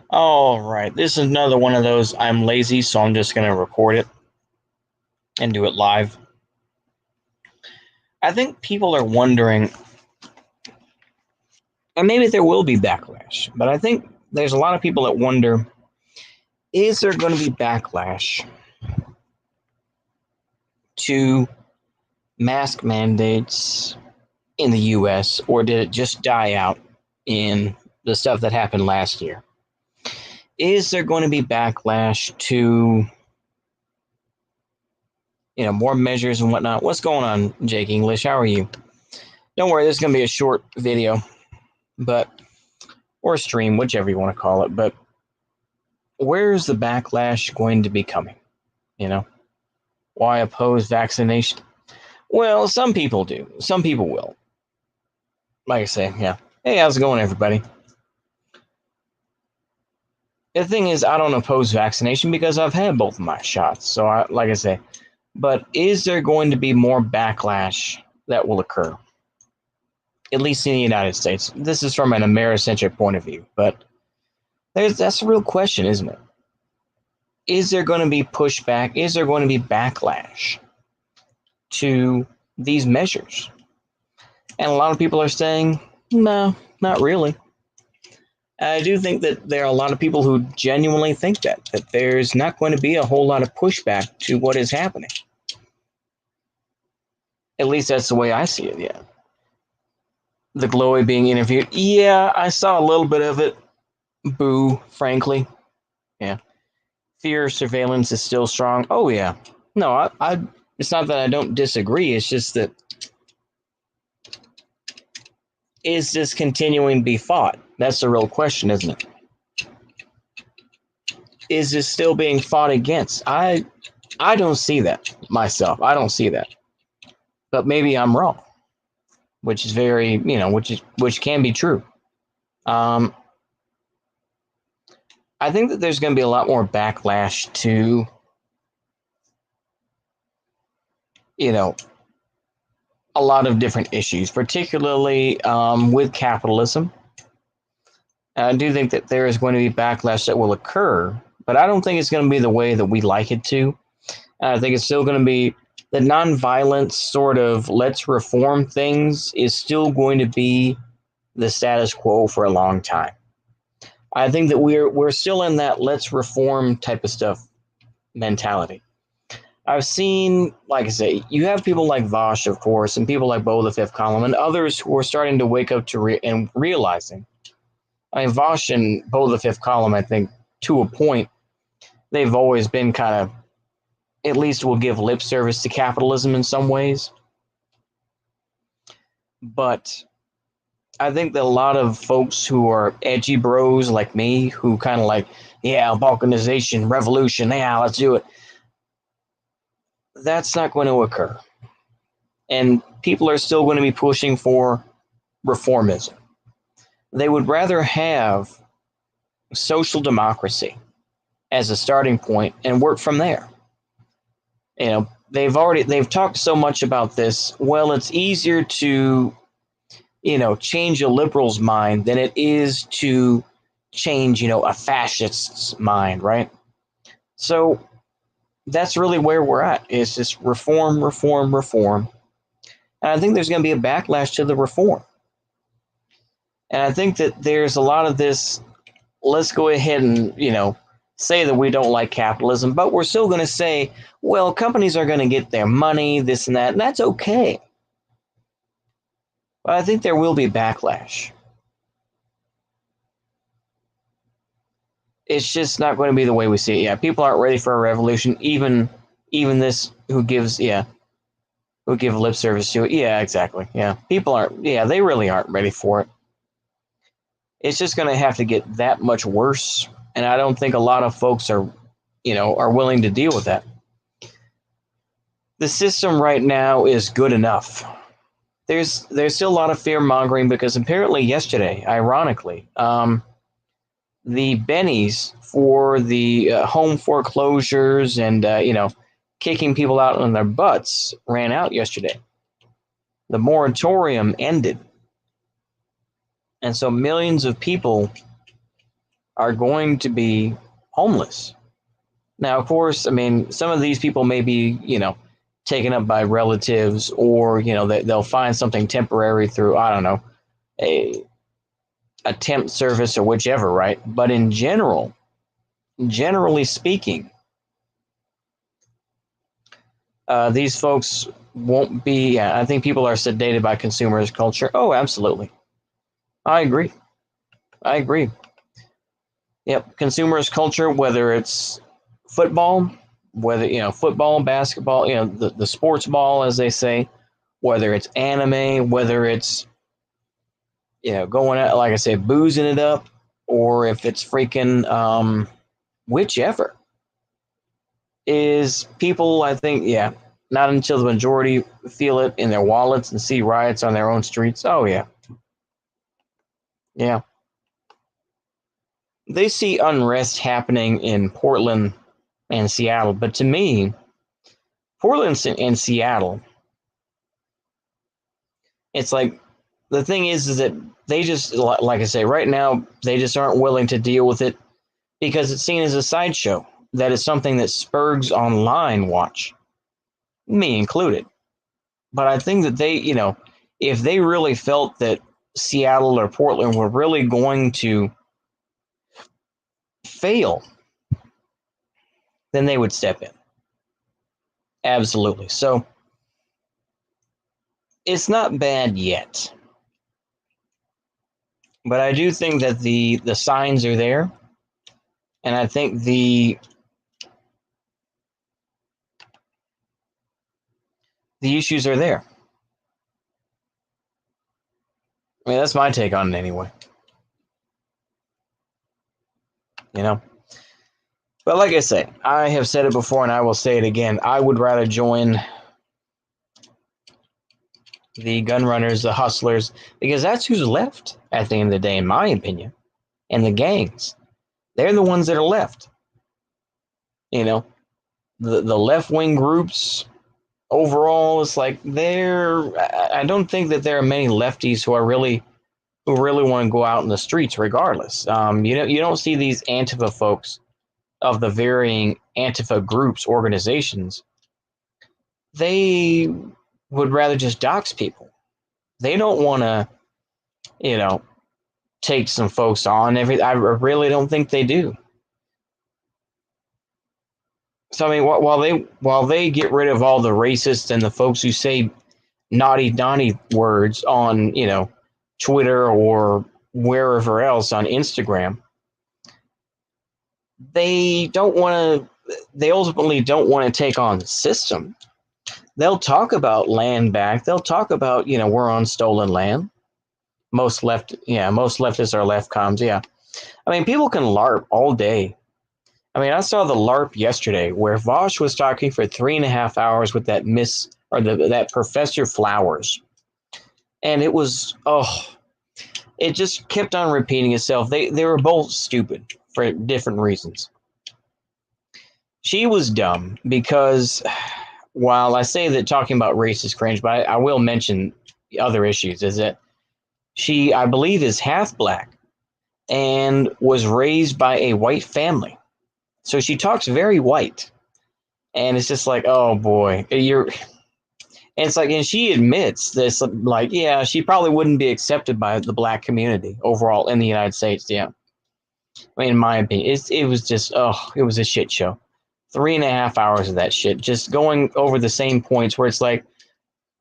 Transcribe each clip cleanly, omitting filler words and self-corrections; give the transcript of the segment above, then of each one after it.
All right, this is another one of those I'm lazy, so I'm just going to record it and do it live. I think people are wondering, and maybe there will be backlash, but I think there's a lot of people that wonder, is there going to be backlash to mask mandates in the US, or did it just die out in the stuff that happened last year? Is there going to be backlash to more measures and whatnot? What's going on, Jake English? How are you? Don't worry, this is going to be a short video, but or stream, whichever you want to call it. But where's the backlash going to be coming? Why oppose vaccination? Well, some people do. Some people will. Like I say, yeah. Hey, how's it going, everybody? The thing is, I don't oppose vaccination because I've had both of my shots. So, like I say, but is there going to be more backlash that will occur? At least in the United States. This is from an Americentric point of view, but that's a real question, isn't it? Is there going to be pushback? Is there going to be backlash to these measures? And a lot of people are saying, no, not really. I do think that there are a lot of people who genuinely think that there's not going to be a whole lot of pushback to what is happening. At least that's the way I see it, yeah. The Glowy being interviewed, yeah, I saw a little bit of it. Boo, frankly. Yeah. Fear surveillance is still strong. Oh, yeah. No, I it's not that I don't disagree. It's just that, is this continuing to be fought? That's the real question, isn't it? Is this still being fought against? I don't see that myself. I don't see that. But maybe I'm wrong, which is very, which can be true. I think that there's going to be a lot more backlash to, a lot of different issues, particularly with capitalism. I do think that there is going to be backlash that will occur, but I don't think it's going to be the way that we like it to. I think it's still going to be the nonviolence sort of let's reform things is still going to be the status quo for a long time. I think that we're still in that let's reform type of stuff mentality. I've seen, like I say, you have people like Vosh, of course, and people like Bo the Fifth Column, and others who are starting to wake up to and realizing. I mean, Vosh and Bo the Fifth Column, I think, to a point, they've always been kind of, at least will give lip service to capitalism in some ways. But I think that a lot of folks who are edgy bros like me, who kind of like, yeah, balkanization, revolution, yeah, let's do it. That's not going to occur. And people are still going to be pushing for reformism. They would rather have social democracy as a starting point and work from there. They've talked so much about this. Well, it's easier to, change a liberal's mind than it is to change, a fascist's mind, right? So that's really where we're at. It's just reform, reform, reform. And I think there's going to be a backlash to the reform. And I think that there's a lot of this, let's go ahead and, say that we don't like capitalism, but we're still going to say, well, companies are going to get their money, this and that, and that's okay. But I think there will be backlash. It's just not going to be the way we see it. Yeah, people aren't ready for a revolution. Even this who give lip service to it. Yeah, exactly. Yeah, people aren't. Yeah, they really aren't ready for it. It's just going to have to get that much worse, and I don't think a lot of folks are willing to deal with that. The system right now is good enough. There's still a lot of fear mongering because apparently yesterday, ironically, the bennies for the home foreclosures and kicking people out on their butts ran out yesterday. The moratorium ended, and so millions of people are going to be homeless. Now, of course, I mean, some of these people may be, taken up by relatives, or, they'll find something temporary through, I don't know, a, a temp service or whichever, right? But in generally speaking, these folks won't be, I think people are sedated by consumerist culture. Oh, absolutely. I agree. I agree. Yep. Consumerist culture, whether it's football, whether, football, basketball, the sports ball, as they say, whether it's anime, whether it's, going out, like I say, boozing it up, or if it's freaking, whichever, is people, I think, yeah, not until the majority feel it in their wallets and see riots on their own streets. Oh, yeah. Yeah. They see unrest happening in Portland and Seattle. But to me, Portland and Seattle, it's like, the thing is that they just, like I say, right now, they just aren't willing to deal with it because it's seen as a sideshow. That is something that spurgs online watch, me included. But I think that they, if they really felt that Seattle or Portland were really going to fail, then they would step in. Absolutely. So it's not bad yet. But I do think that the signs are there. And I think the issues are there. I mean, that's my take on it anyway. But like I say, I have said it before and I will say it again. I would rather join the gun runners, the hustlers, because that's who's left at the end of the day, in my opinion. And the gangs, they're the ones that are left. The left wing groups overall, it's like I don't think that there are many lefties who really want to go out in the streets regardless. You don't see these Antifa folks of the varying Antifa groups, organizations. They would rather just dox people. They don't want to, take some folks on. I really don't think they do. So I mean, while they get rid of all the racists and the folks who say naughty words on Twitter or wherever else on Instagram, they don't want to. They ultimately don't want to take on the system. They'll talk about land back. They'll talk about we're on stolen land. Most leftists are left comms. Yeah, I mean people can LARP all day. I mean I saw the LARP yesterday where Vosh was talking for 3.5 hours with that that Professor Flowers, and it was it just kept on repeating itself. They were both stupid for different reasons. She was dumb because while I say that talking about race is cringe, but I will mention other issues, is that she, I believe, is half black and was raised by a white family. So she talks very white. And it's just like, oh boy, and it's like, and she admits this, like, yeah, she probably wouldn't be accepted by the black community overall in the United States. Yeah. I mean, in my opinion, it was just, it was a shit show. 3.5 hours of that shit, just going over the same points where it's like,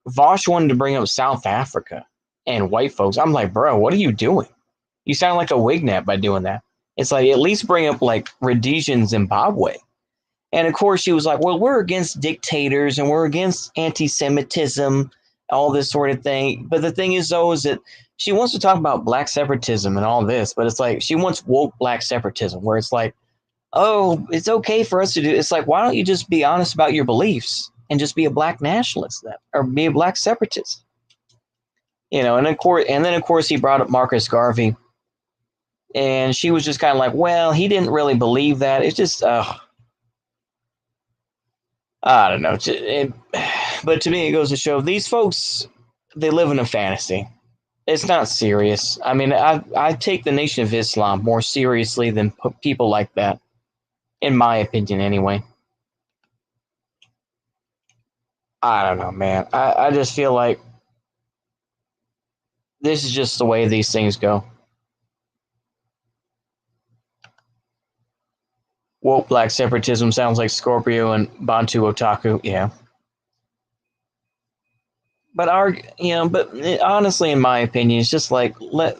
Vosh wanted to bring up South Africa and white folks. I'm like, bro, what are you doing? You sound like a wignap by doing that. It's like, at least bring up like Rhodesian Zimbabwe. And of course, she was like, well, we're against dictators and we're against anti-Semitism, all this sort of thing. But the thing is, though, is that she wants to talk about black separatism and all this, but it's like she wants woke black separatism, where it's like, oh, it's okay for us to do. It's like, why don't you just be honest about your beliefs and just be a black nationalist then, or be a black separatist? And then of course he brought up Marcus Garvey, and she was just kind of like, well, he didn't really believe that. It's just, I don't know. But to me, it goes to show these folks, they live in a fantasy. It's not serious. I mean, I take the Nation of Islam more seriously than people like that, in my opinion, anyway. I don't know, man. I just feel like this is just the way these things go. Woke black separatism sounds like Scorpio and Bantu otaku. Yeah, but honestly, in my opinion, it's just like let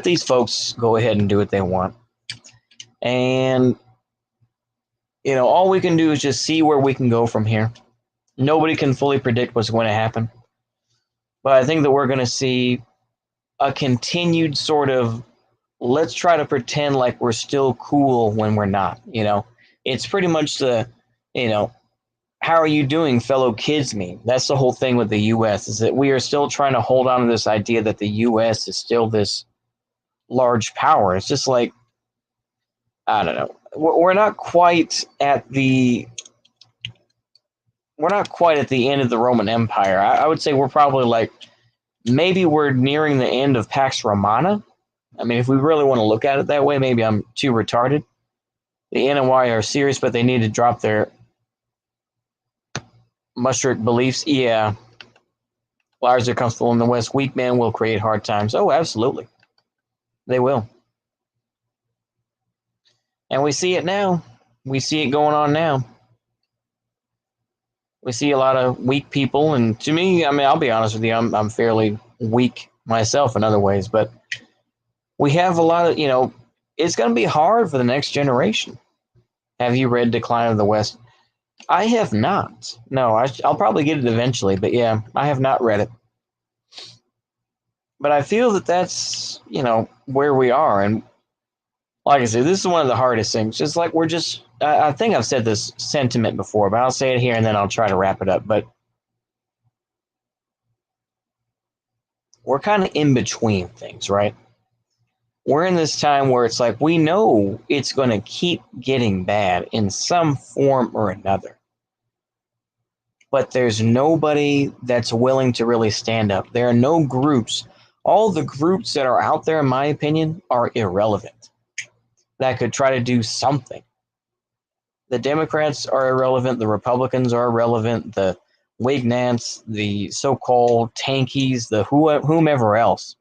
these folks go ahead and do what they want, and all we can do is just see where we can go from here. Nobody can fully predict what's going to happen, but I think that we're going to see a continued sort of let's try to pretend like we're still cool when we're not. It's pretty much the you know how are you doing, fellow kids meme. That's the whole thing with the US, is that we are still trying to hold on to this idea that the US is still this large power. It's just like, I don't know. We're not quite at the end of the Roman Empire. I would say we're probably like, maybe we're nearing the end of Pax Romana. I mean, if we really want to look at it that way, maybe I'm too retarded. The NY are serious, but they need to drop their mushrik beliefs. Yeah. Liars are comfortable in the West. Weak men will create hard times. Oh, absolutely. They will. And we see it now. We see it going on now. We see a lot of weak people. And to me, I mean, I'll be honest with you, I'm fairly weak myself in other ways. But we have a lot of, it's going to be hard for the next generation. Have you read Decline of the West? I have not. No, I'll probably get it eventually. But yeah, I have not read it. But I feel that that's, where we are. And like I said, this is one of the hardest things. Just like I think I've said this sentiment before, but I'll say it here and then I'll try to wrap it up. But we're kind of in between things, right? We're in this time where it's like we know it's going to keep getting bad in some form or another. But there's nobody that's willing to really stand up. There are no groups. All the groups that are out there, in my opinion, are irrelevant. That could try to do something. The Democrats are irrelevant. The Republicans are irrelevant. The Wignants, the so-called tankies, the whomever else.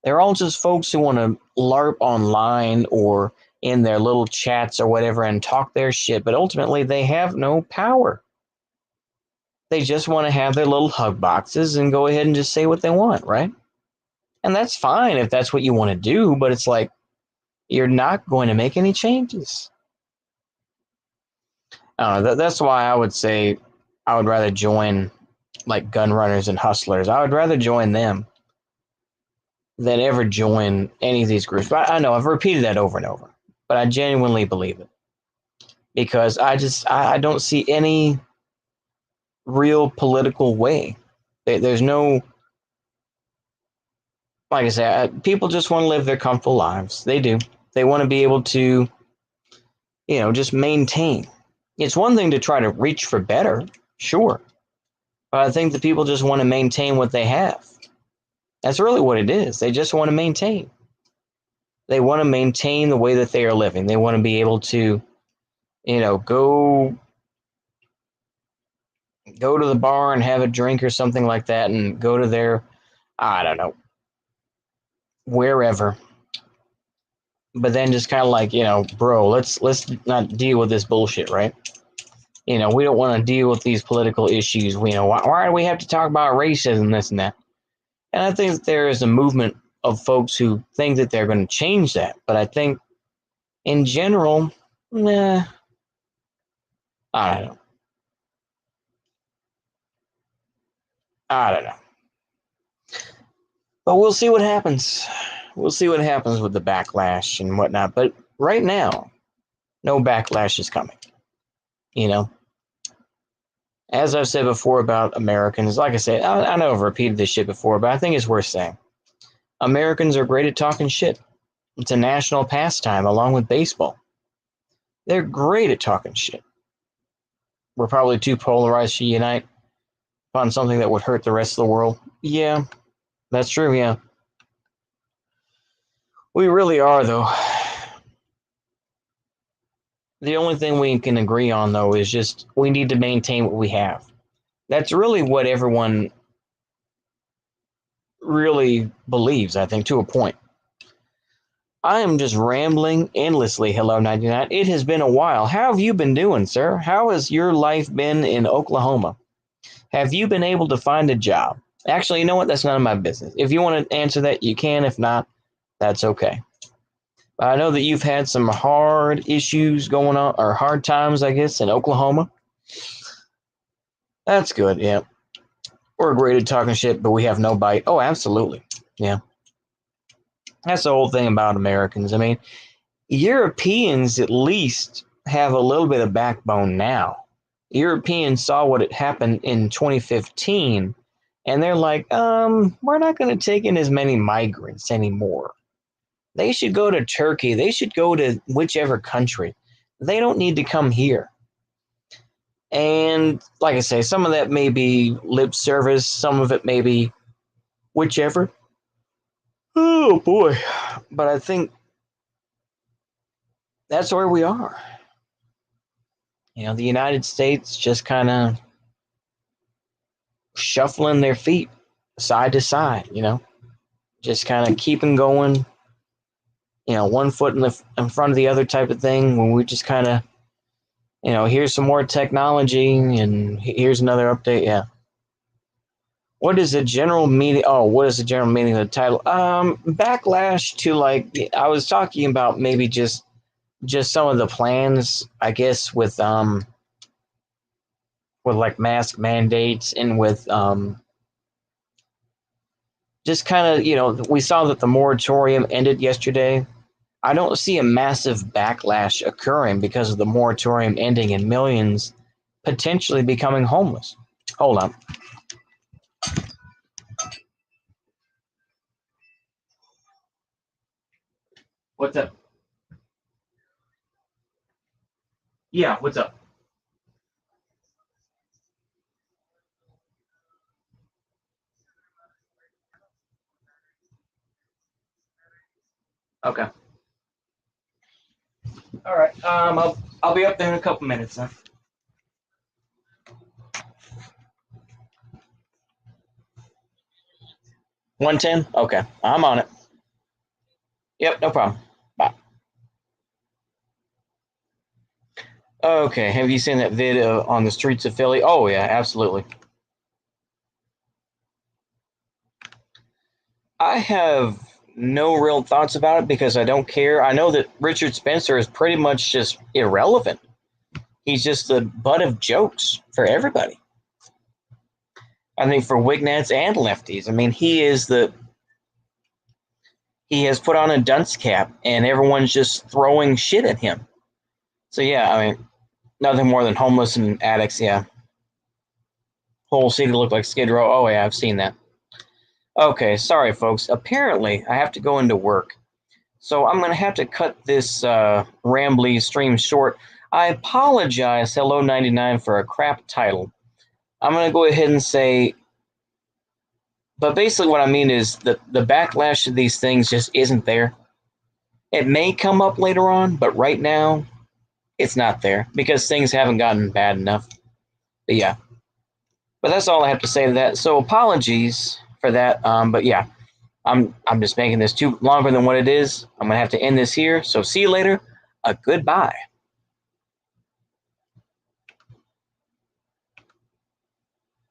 They're all just folks who want to LARP online or in their little chats or whatever and talk their shit, but ultimately they have no power. They just want to have their little hug boxes and go ahead and just say what they want, right? And that's fine if that's what you want to do, but it's like you're not going to make any changes. That's why I would say I would rather join like gun runners and hustlers. I would rather join them than ever join any of these groups. But I know I've repeated that over and over, but I genuinely believe it because I don't see any real political way. There's no, like I said, people just want to live their comfortable lives. They do. They want to be able to, just maintain. It's one thing to try to reach for better, sure. But I think that people just want to maintain what they have. That's really what it is. They just want to maintain. They want to maintain the way that they are living. They want to be able to, go to the bar and have a drink or something like that and go to their, I don't know, wherever. But then just kind of like, bro, let's not deal with this bullshit, right? We don't want to deal with these political issues. Why do we have to talk about racism, this and that? And I think that there is a movement of folks who think that they're going to change that. But I think in general, nah, I don't know. I don't know. But we'll see what happens. We'll see what happens with the backlash and whatnot. But right now, no backlash is coming. As I've said before about Americans, like I said, I know I've repeated this shit before, but I think it's worth saying. Americans are great at talking shit. It's a national pastime along with baseball. They're great at talking shit. We're probably too polarized to unite on something that would hurt the rest of the world. Yeah. That's true, yeah. We really are, though. The only thing we can agree on, though, is just we need to maintain what we have. That's really what everyone really believes, I think, to a point. I am just rambling endlessly. Hello, 99. It has been a while. How have you been doing, sir? How has your life been in Oklahoma? Have you been able to find a job? Actually, you know what? That's none of my business. If you want to answer that, you can. If not, that's okay. I know that you've had some hard issues going on, or hard times, I guess, in Oklahoma. That's good. Yeah. We're great at talking shit, but we have no bite. Oh, absolutely. Yeah. That's the whole thing about Americans. I mean, Europeans at least have a little bit of backbone now. Europeans saw what had happened in 2015, and they're like, we're not going to take in as many migrants anymore. They should go to Turkey. They should go to whichever country. They don't need to come here. And like I say, some of that may be lip service, some of it may be whichever. Oh boy. But I think that's where we are. You know, the United States just kind of shuffling their feet side to side, you know, just kind of keeping going, you know, one foot in front of the other type of thing when we just kind of, you know, here's some more technology and here's another update. Yeah. What is the general meaning? Oh, what is the general meaning of the title? Backlash to, like, I was talking about maybe just some of the plans, I guess, with like mask mandates and with just kind of, you know, we saw that the moratorium ended yesterday. I don't see a massive backlash occurring because of the moratorium ending and millions potentially becoming homeless. Hold on. What's up? Yeah, what's up? Okay. All right. I'll be up there in a couple minutes then. 110? Okay. I'm on it. Yep, no problem. Bye. Okay. Have you seen that video on the streets of Philly? Oh, yeah, absolutely. I have no real thoughts about it because I don't care. I know that Richard Spencer is pretty much just irrelevant. He's just the butt of jokes for everybody. I think for Wignats and lefties. I mean, he has put on a dunce cap and everyone's just throwing shit at him. So yeah, I mean, nothing more than homeless and addicts. Yeah, whole city looked like Skid Row. Oh yeah, I've seen that. Okay, sorry folks. Apparently, I have to go into work, so I'm gonna have to cut this rambly stream short. I apologize, Hello 99, for a crap title. I'm gonna go ahead and say, but basically what I mean is that the backlash of these things just isn't there. It may come up later on, but right now it's not there because things haven't gotten bad enough. But yeah, but that's all I have to say to that. So apologies for that. But yeah, I'm just making this too longer than what it is. I'm gonna have to end this here. So see you later. Goodbye.